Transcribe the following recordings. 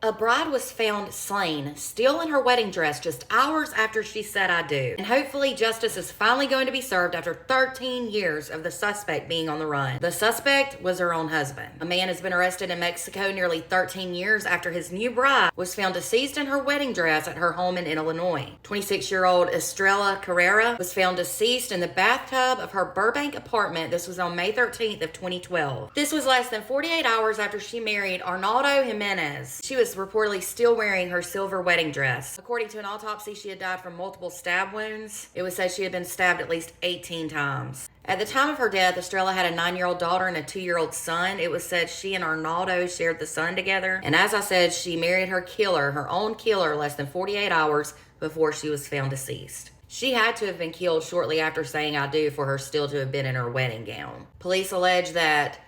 A bride was found slain, still in her wedding dress, just hours after she said "I do." And hopefully justice is finally going to be served after 13 years of the suspect being on the run. The suspect was her own husband. A man has been arrested in Mexico nearly 13 years after his new bride was found deceased in her wedding dress at her home in Illinois. 26-year-old Estrella Carrera was found deceased in the bathtub of her Burbank apartment. This was on May 13th of 2012. This was less than 48 hours after she married Arnaldo Jimenez. She was reportedly still wearing her silver wedding dress. According to an autopsy, she had died from multiple stab wounds. It was said she had been stabbed at least 18 times. At the time of her death, Estrella had a 9-year-old daughter and a 2-year-old son. It was said she and Arnaldo shared the son together. And as I said, she married her killer, her own killer, less than 48 hours before she was found deceased. She had to have been killed shortly after saying "I do" for her still to have been in her wedding gown. Police allege that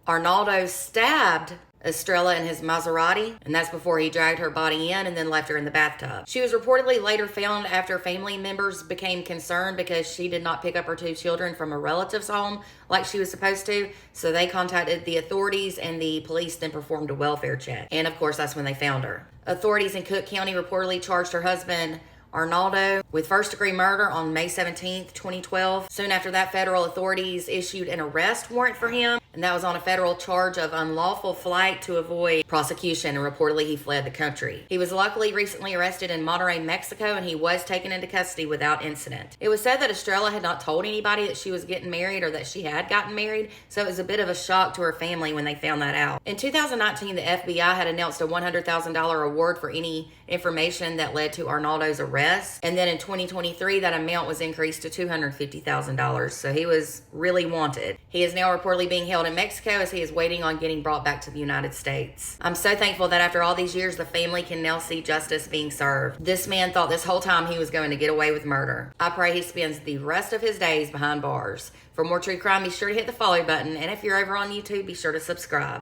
Arnaldo stabbed Estrella in his Maserati, and that's before he dragged her body in and then left her in the bathtub. She was reportedly later found after family members became concerned because she did not pick up her 2 children from a relative's home like she was supposed to, so they contacted the authorities and the police then performed a welfare check. And of course, that's when they found her. Authorities in Cook County reportedly charged her husband Arnaldo with first-degree murder on May 17th, 2012. Soon after that, federal authorities issued an arrest warrant for him, and that was on a federal charge of unlawful flight to avoid prosecution, and reportedly he fled the country. He was luckily recently arrested in Monterrey, Mexico, and he was taken into custody without incident. It was said that Estrella had not told anybody that she was getting married or that she had gotten married, so it was a bit of a shock to her family when they found that out. In 2019, the FBI had announced a $100,000 award for any information that led to Arnaldo's arrest. And then in 2023, that amount was increased to $250,000. So he was really wanted. He is now reportedly being held in Mexico as he is waiting on getting brought back to the United States. I'm so thankful that after all these years, the family can now see justice being served. This man thought this whole time he was going to get away with murder. I pray he spends the rest of his days behind bars. For more true crime, be sure to hit the follow button. And if you're over on YouTube, be sure to subscribe.